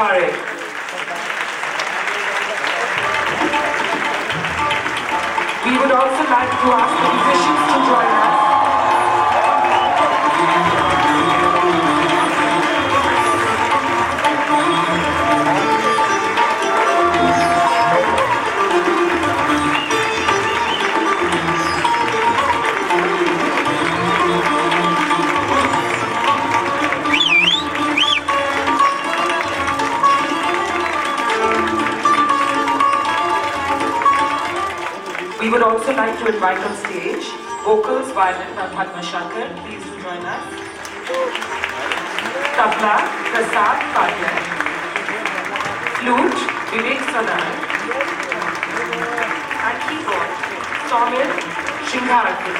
Parkeh. We would also like to ask the musicians to join us. We would also like to invite on stage vocals, violin by Padma Shankar. Please do join us. Tabla, Prasad Parkeh. Flute, Vivek Sanal. And keyboard, Somil Shingarapur.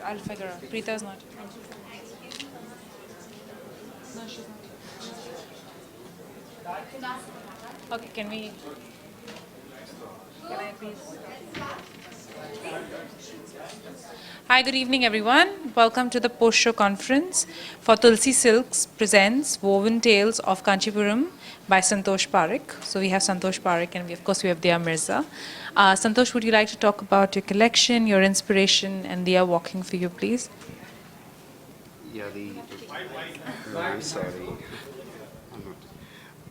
I'll figure out. Preeta's not. No, she's not. Okay, can I please? Hi, good evening, everyone. Welcome to the post-show conference for Tulsi Silks presents Woven Tales of Kanchipuram by Santosh Parkeh. So we have Santosh Parkeh and of course we have Dia Mirza. Santosh, would you like to talk about your collection, your inspiration, and Dia walking for you, please? Yeah, no, I'm sorry.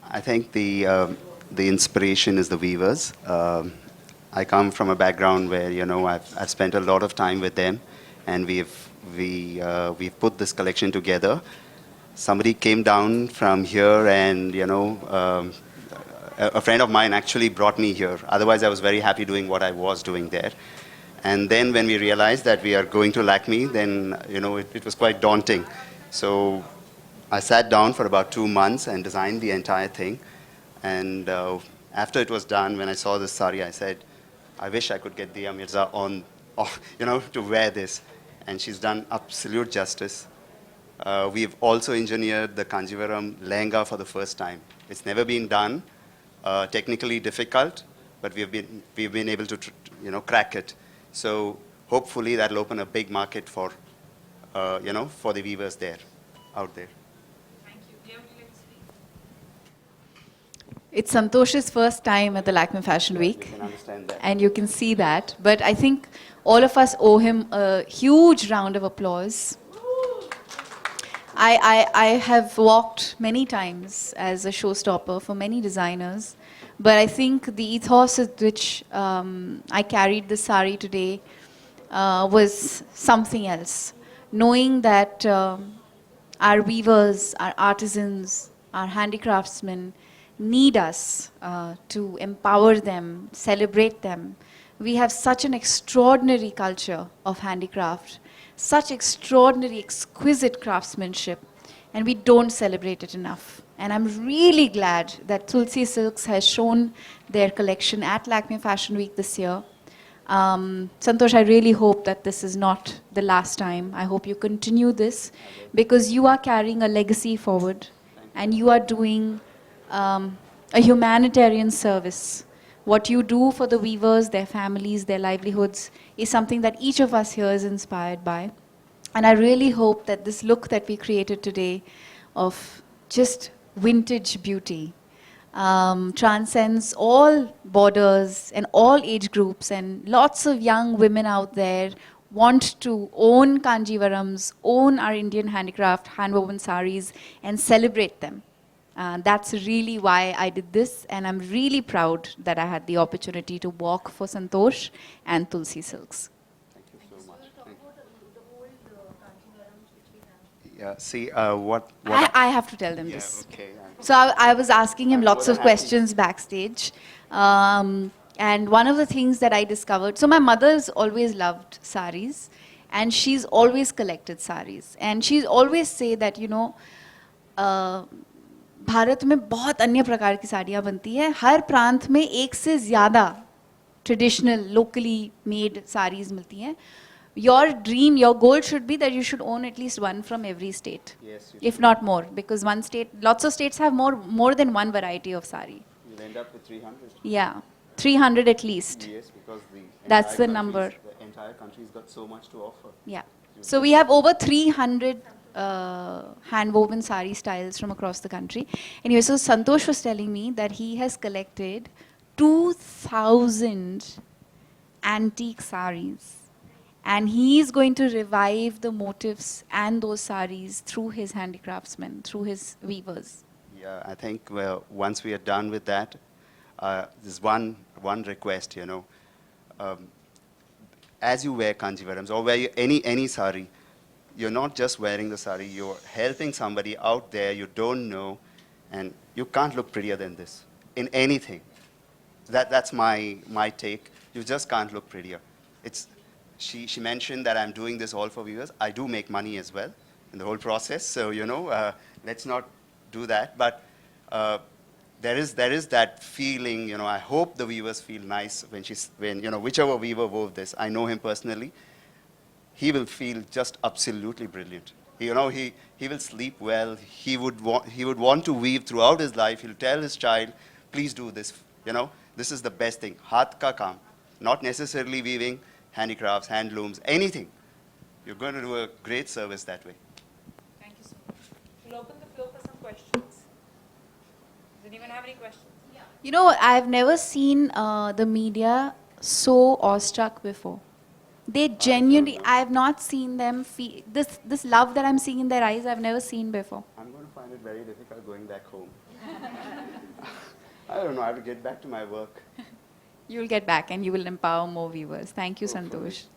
I think the inspiration is the weavers. I come from a background where I've spent a lot of time with them, and we've put this collection together. Somebody came down from here, and a friend of mine actually brought me here. Otherwise, I was very happy doing what I was doing there. And then when we realized that we are going to Lakme, then it was quite daunting. So I sat down for about 2 months and designed the entire thing. And after it was done, when I saw this sari, I said, I wish I could get Dia Mirza on, to wear this. And she's done absolute justice. We've also engineered the Kanjivaram lehenga for the first time. It's never been done, technically difficult, but we've been able to crack it. So hopefully that'll open a big market for for the weavers out there. Thank you. Dia, would you like to speak? It's Santosh's first time at the Lakme Fashion Week. You can understand that. And you can see that. But I think all of us owe him a huge round of applause. I have walked many times as a showstopper for many designers. But I think the ethos with which I carried the sari today was something else. Knowing that our weavers, our artisans, our handicraftsmen need us to empower them, celebrate them. We have such an extraordinary culture of handicraft, such extraordinary, exquisite craftsmanship, and we don't celebrate it enough. And I'm really glad that Tulsi Silks has shown their collection at Lakme Fashion Week this year. Santosh, I really hope that this is not the last time. I hope you continue this because you are carrying a legacy forward and you are doing a humanitarian service. What you do for the weavers, their families, their livelihoods is something that each of us here is inspired by. And I really hope that this look that we created today of just vintage beauty transcends all borders and all age groups, and lots of young women out there want to own Kanjivarams, own our Indian handicraft, handwoven saris, and celebrate them. That's really why I did this, and I'm really proud that I had the opportunity to walk for Santosh and Tulsi Silks. Thank you so much. Yeah, see, I have to tell them yeah, this. okay. So I was asking him I'm lots more of than happy. questions backstage. And one of the things that I discovered, so my mother's always loved saris, and she's always collected saris. And she's always say that, you know, Bharat में बहुत अन्य प्रकार की साड़ियाँ बनती हैं. हर प्रांत में एक से ज़्यादा traditional, locally made saris मिलती हैं. Your dream, your goal should be that you should own at least one from every state, Yes, you if should. not more, because one state, lots of states have more than one variety of sari. You'll end up with 300. Yeah, 300 at least. Yes, because the That's entire the number. the entire country's got so much to offer. Yeah. So we have over 300 hand-woven sari styles from across the country. Anyway, so Santosh was telling me that he has collected 2,000 antique saris. And he is going to revive the motifs and those saris through his handicraftsmen, through his weavers. Yeah, I think once we are done with that, there's one request, you know. As you wear kanjivarams or wear any sari, you're not just wearing the sari, you're helping somebody out there you don't know, and you can't look prettier than this in anything. That's my take. You just can't look prettier. She mentioned that I'm doing this all for viewers. I do make money as well in the whole process, so you know, let's not do that. But there is that feeling, you know. I hope the viewers feel nice when you know, whichever weaver wove this. I know him personally. He will feel just absolutely brilliant. You know, he will sleep well. He would want to weave throughout his life. He'll tell his child, please do this. You know, this is the best thing. Haath ka kaam, not necessarily weaving, handicrafts, handlooms, anything. You're going to do a great service that way. Thank you so much. We'll open the floor for some questions. Does anyone have any questions? You know, I've never seen the media so awestruck before. They genuinely, I have not seen them feel this love that I'm seeing in their eyes. I've never seen before. I'm going to find it very difficult going back home. I don't know. I have to get back to my work. You'll get back and you will empower more viewers. Thank you, Hopefully. Santosh.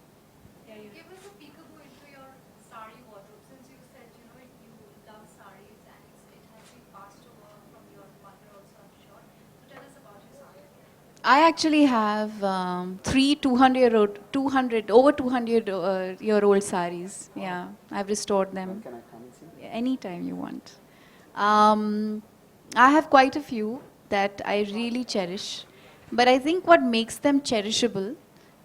Give us a peekaboo into your sari wardrobe, since you said, you know, you love saris and it has been passed over from your mother also, I'm sure. So tell us about your sari. I actually have three over 200 year old saris. Yeah, I've restored them. Can I come and see? Anytime you want. I have quite a few that I really cherish. But I think what makes them cherishable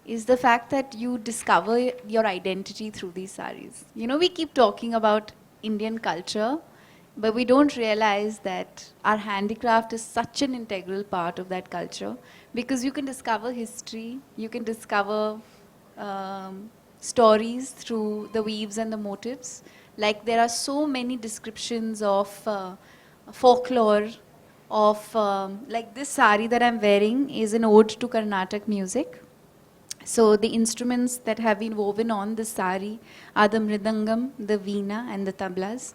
is the fact that you discover your identity through these saris. You know, we keep talking about Indian culture, but we don't realize that our handicraft is such an integral part of that culture, because you can discover history, you can discover stories through the weaves and the motifs. Like there are so many descriptions of folklore, of like this sari that I'm wearing is an ode to Carnatic music. So the instruments that have been woven on this sari are the mridangam, the veena and the tablas.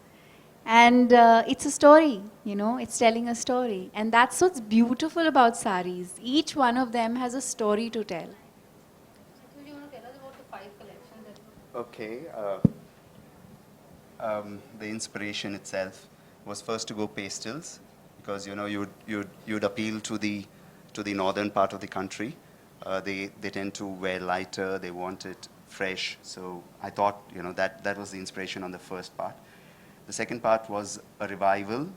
And it's a story, you know, it's telling a story. And that's what's beautiful about saris. Each one of them has a story to tell. So you want to tell us about the 5 collections that Okay. The inspiration itself was first to go pastels, because you know you'd appeal to the northern part of the country. They tend to wear lighter. They want it fresh. So I thought, you know, that was the inspiration on the first part. The second part was a revival,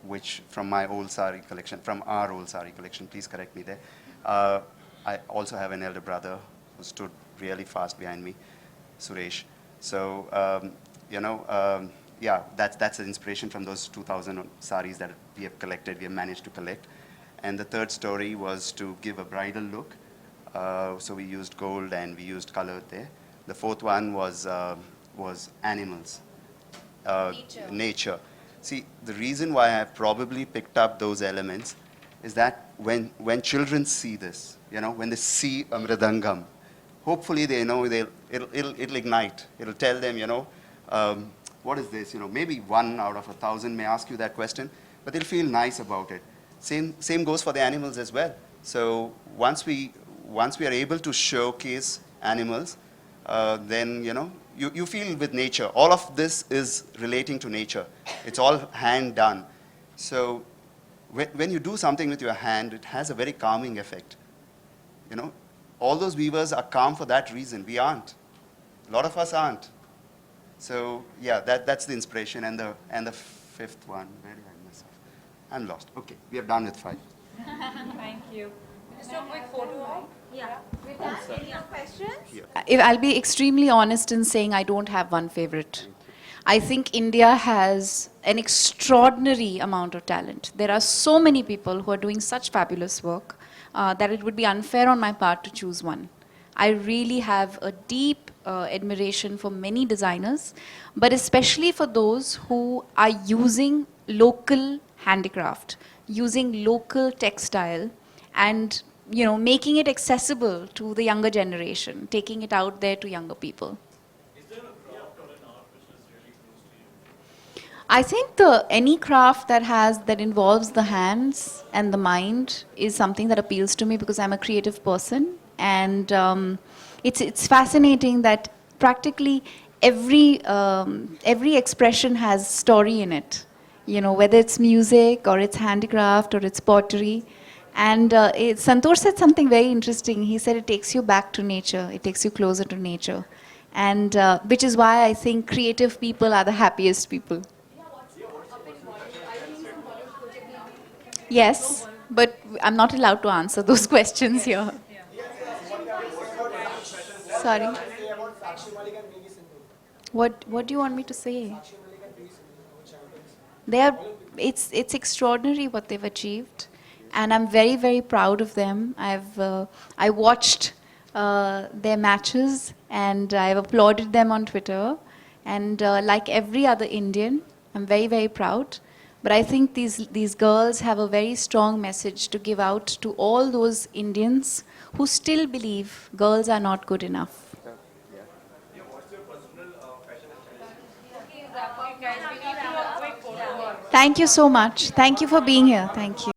which from my old sari collection, from our old sari collection. Please correct me there. I also have an elder brother who stood really fast behind me, Suresh. So you know. Yeah, that's an inspiration from those 2,000 saris that we have collected, we have managed to collect. And the third story was to give a bridal look. So we used gold and we used color there. The fourth one was animals, nature. See, the reason why I probably picked up those elements is that when children see this, when they see a mridangam, hopefully they know it'll ignite. It'll tell them, what is this? Maybe 1 out of 1,000 may ask you that question, but they'll feel nice about it. Same goes for the animals as well. So once we are able to showcase animals, then you feel with nature. All of this is relating to nature. It's all hand done. So when you do something with your hand, it has a very calming effect. All those weavers are calm for that reason. We aren't. A lot of us aren't. So yeah, that's the inspiration. And the fifth one, where did I miss off? I'm lost. Okay, we are done with 5. Thank you. Just a quick photo op. Any questions? If I'll be extremely honest in saying I don't have one favorite. I think India has an extraordinary amount of talent. There are so many people who are doing such fabulous work that it would be unfair on my part to choose one. I really have a deep admiration for many designers, but especially for those who are using local handicraft, using local textile, and making it accessible to the younger generation, taking it out there to younger people. Is there a craft or an art which is really close to you? I think any craft that involves the hands and the mind is something that appeals to me because I'm a creative person, and it's fascinating that practically every expression has story in it. Whether it's music or it's handicraft or it's pottery. And Santosh said something very interesting. He said it takes you back to nature. It takes you closer to nature. And which is why I think creative people are the happiest people. Yes, but I'm not allowed to answer those questions here. Sorry. What do you want me to say? It's extraordinary what they've achieved. And I'm very, very proud of them. I watched their matches and I've applauded them on Twitter. And like every other Indian, I'm very, very proud. But I think these girls have a very strong message to give out to all those Indians who still believe girls are not good enough. Thank you so much. Thank you for being here. Thank you.